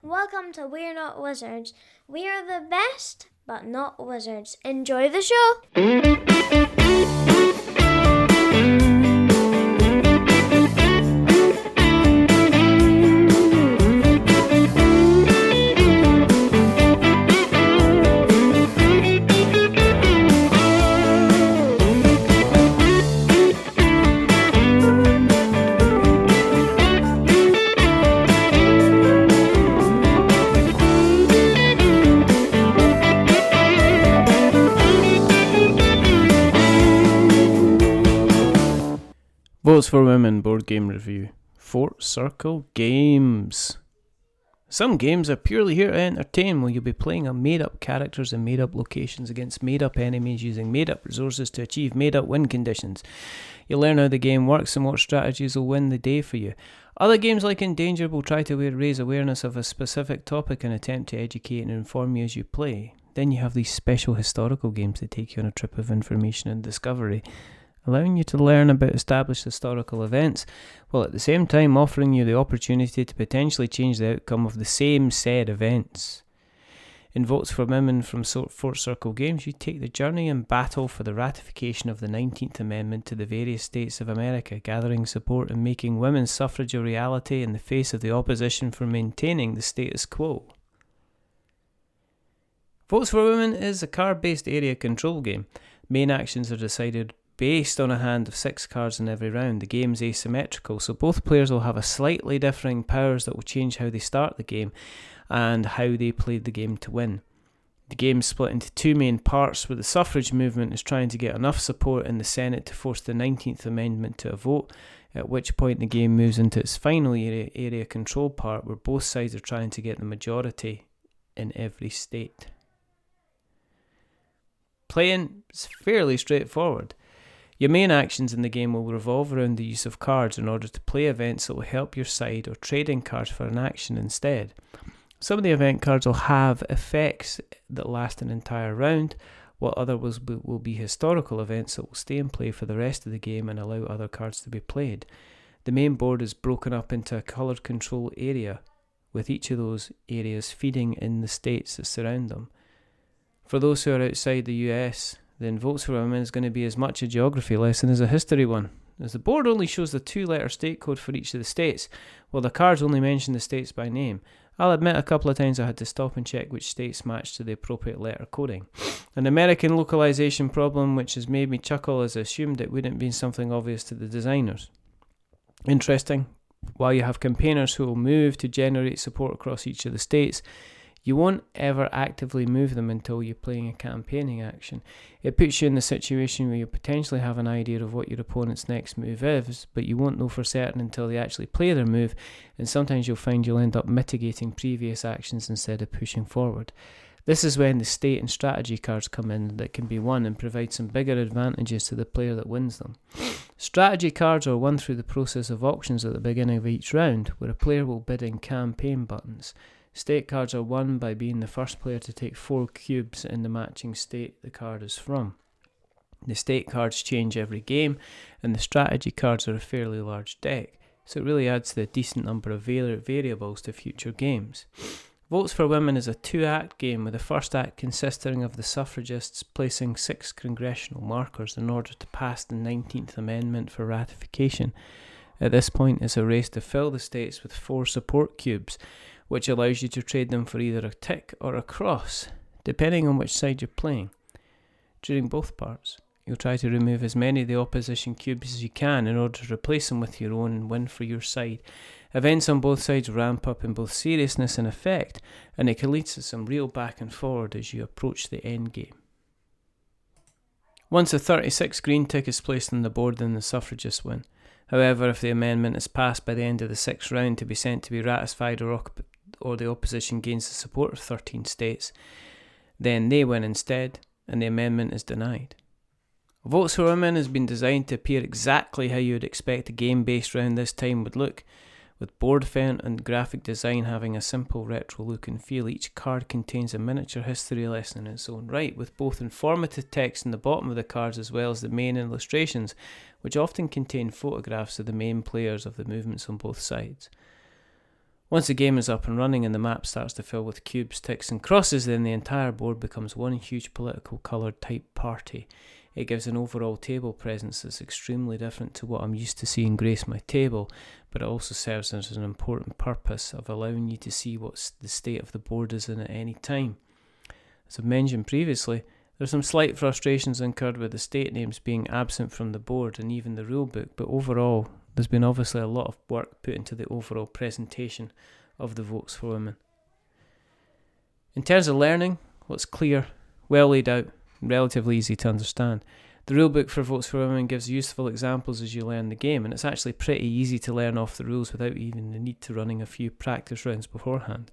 Welcome to We're Not Wizards. We are the best, but not wizards. Enjoy the show! Votes for Women board game review. Fort Circle Games. Some games are purely here to entertain, where you'll be playing on made-up characters in made-up locations against made-up enemies using made-up resources to achieve made-up win conditions. You'll learn how the game works and what strategies will win the day for you. Other games like Endangered will try to raise awareness of a specific topic and attempt to educate and inform you as you play. Then you have these special historical games that take you on a trip of information and discovery, allowing you to learn about established historical events, while at the same time offering you the opportunity to potentially change the outcome of the same said events. In Votes for Women from Fort Circle Games, you take the journey and battle for the ratification of the 19th Amendment to the various states of America, gathering support and making women's suffrage a reality in the face of the opposition for maintaining the status quo. Votes for Women is a card-based area control game. Main actions are decided based on a hand of 6 cards in every round. The game's asymmetrical, so both players will have a slightly differing powers that will change how they start the game and how they played the game to win. The game is split into 2 main parts, where the suffrage movement is trying to get enough support in the Senate to force the 19th Amendment to a vote, at which point the game moves into its final area control part, where both sides are trying to get the majority in every state. Playing is fairly straightforward. Your main actions in the game will revolve around the use of cards in order to play events that will help your side, or trading cards for an action instead. Some of the event cards will have effects that last an entire round, while others will be historical events that will stay in play for the rest of the game and allow other cards to be played. The main board is broken up into a coloured control area, with each of those areas feeding in the states that surround them. For those who are outside the US, then Votes for Women is going to be as much a geography lesson as a history one, as the board only shows the 2-letter state code for each of the states, while the cards only mention the states by name. I'll admit a couple of times I had to stop and check which states match to the appropriate letter coding. An American localization problem which has made me chuckle, as I assumed it wouldn't be something obvious to the designers. Interesting, while you have campaigners who will move to generate support across each of the states, you won't ever actively move them until you're playing a campaigning action. It puts you in the situation where you potentially have an idea of what your opponent's next move is, but you won't know for certain until they actually play their move, and sometimes you'll find you'll end up mitigating previous actions instead of pushing forward. This is when the state and strategy cards come in that can be won and provide some bigger advantages to the player that wins them. Strategy cards are won through the process of auctions at the beginning of each round, where a player will bid in campaign buttons. State cards are won by being the first player to take 4 cubes in the matching state the card is from. The state cards change every game, and the strategy cards are a fairly large deck, so it really adds to a decent number of variables to future games. Votes for Women is a 2-act game, with the first act consisting of the suffragists placing 6 congressional markers in order to pass the 19th Amendment for ratification. At this point, it's a race to fill the states with 4 support cubes, which allows you to trade them for either a tick or a cross, depending on which side you're playing. During both parts, you'll try to remove as many of the opposition cubes as you can in order to replace them with your own and win for your side. Events on both sides ramp up in both seriousness and effect, and it can lead to some real back and forward as you approach the end game. Once a 36 green tick is placed on the board, then the suffragists win. However, if the amendment is passed by the end of the 6th round to be sent to be ratified, or the opposition gains the support of 13 states, then they win instead, and the amendment is denied. Votes for Women has been designed to appear exactly how you would expect a game based around this time would look, with board font and graphic design having a simple retro look and feel. Each card contains a miniature history lesson in its own right, with both informative text in the bottom of the cards as well as the main illustrations, which often contain photographs of the main players of the movements on both sides. Once the game is up and running and the map starts to fill with cubes, ticks and crosses, then the entire board becomes one huge political coloured type party. It gives an overall table presence that's extremely different to what I'm used to seeing grace my table, but it also serves as an important purpose of allowing you to see what the state of the board is in at any time. As I've mentioned previously, there's some slight frustrations incurred with the state names being absent from the board and even the rulebook, but overall there's been obviously a lot of work put into the overall presentation of the Votes for Women. In terms of learning, what's clear, well laid out, relatively easy to understand. The rulebook for Votes for Women gives useful examples as you learn the game, and it's actually pretty easy to learn off the rules without even the need to running a few practice rounds beforehand.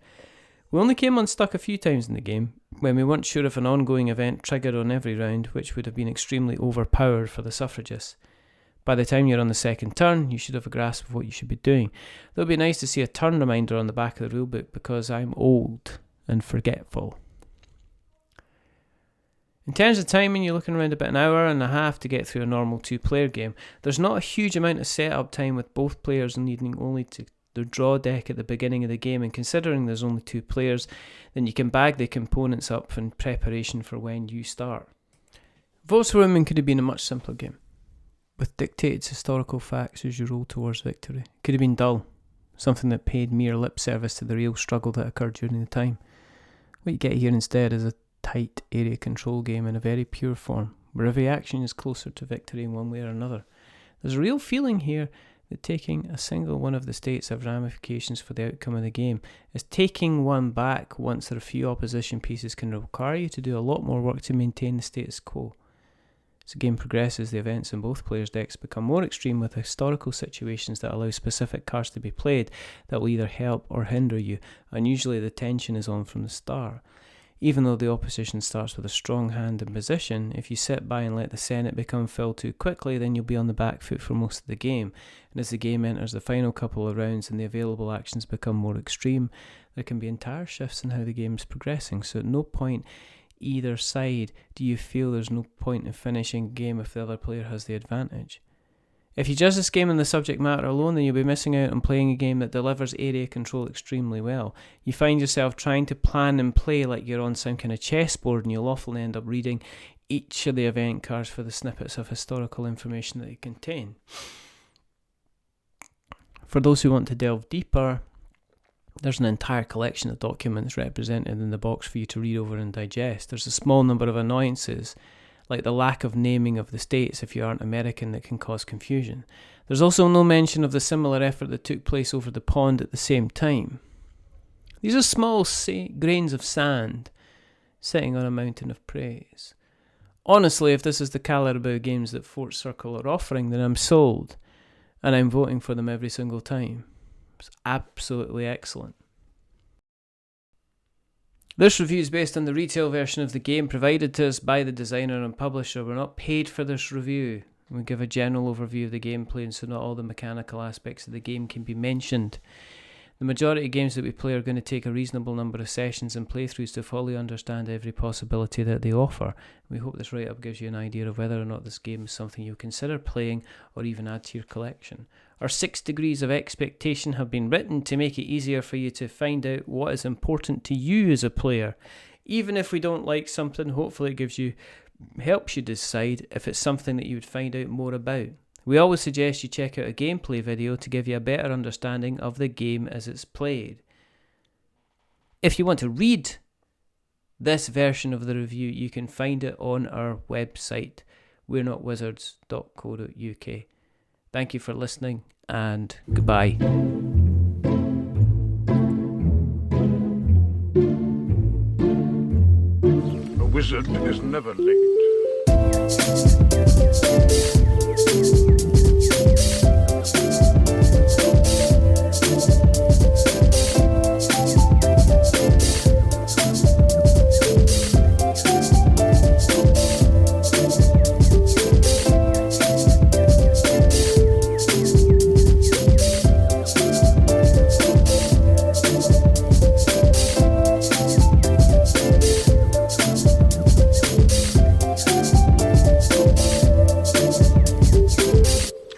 We only came unstuck a few times in the game when we weren't sure if an ongoing event triggered on every round, which would have been extremely overpowered for the suffragists. By the time you're on the second turn, you should have a grasp of what you should be doing. It would be nice to see a turn reminder on the back of the rulebook because I'm old and forgetful. In terms of timing, you're looking around about an hour and a half to get through a normal 2-player game. There's not a huge amount of setup time with both players needing only to the draw deck at the beginning of the game, and considering there's only 2 players, then you can bag the components up in preparation for when you start. Votes for Women could have been a much simpler game, with dictated historical facts as you roll towards victory. It could have been dull, something that paid mere lip service to the real struggle that occurred during the time. What you get here instead is a tight area control game in a very pure form, where every action is closer to victory in one way or another. There's a real feeling here that taking a single one of the states have ramifications for the outcome of the game, as taking one back once there are few opposition pieces can require you to do a lot more work to maintain the status quo. As the game progresses, the events in both players' decks become more extreme, with historical situations that allow specific cards to be played that will either help or hinder you, and usually the tension is on from the start. Even though the opposition starts with a strong hand and position, if you sit by and let the Senate become filled too quickly, then you'll be on the back foot for most of the game. And as the game enters the final couple of rounds and the available actions become more extreme, there can be entire shifts in how the game is progressing. So at no point either side do you feel there's no point in finishing a game if the other player has the advantage. If you judge this game on the subject matter alone, then you'll be missing out on playing a game that delivers area control extremely well. You find yourself trying to plan and play like you're on some kind of chessboard, and you'll often end up reading each of the event cards for the snippets of historical information that they contain. For those who want to delve deeper, there's an entire collection of documents represented in the box for you to read over and digest. There's a small number of annoyances, like the lack of naming of the states if you aren't American, that can cause confusion. There's also no mention of the similar effort that took place over the pond at the same time. These are small grains of sand sitting on a mountain of praise. Honestly, if this is the calibre of games that Fort Circle are offering, then I'm sold, and I'm voting for them every single time. It's absolutely excellent. This review is based on the retail version of the game provided to us by the designer and publisher. We're not paid for this review. We give a general overview of the gameplay, and so not all the mechanical aspects of the game can be mentioned. The majority of games that we play are going to take a reasonable number of sessions and playthroughs to fully understand every possibility that they offer. We hope this write-up gives you an idea of whether or not this game is something you'll consider playing or even add to your collection. Our 6 degrees of expectation have been written to make it easier for you to find out what is important to you as a player. Even if we don't like something, hopefully it helps you decide if it's something that you would find out more about. We always suggest you check out a gameplay video to give you a better understanding of the game as it's played. If you want to read this version of the review, you can find it on our website, we'renotwizards.co.uk. Thank you for listening, and goodbye. A wizard is never late.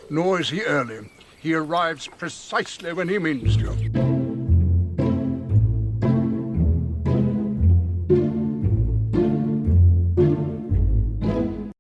Nor is he early. He arrives precisely when he means to. late.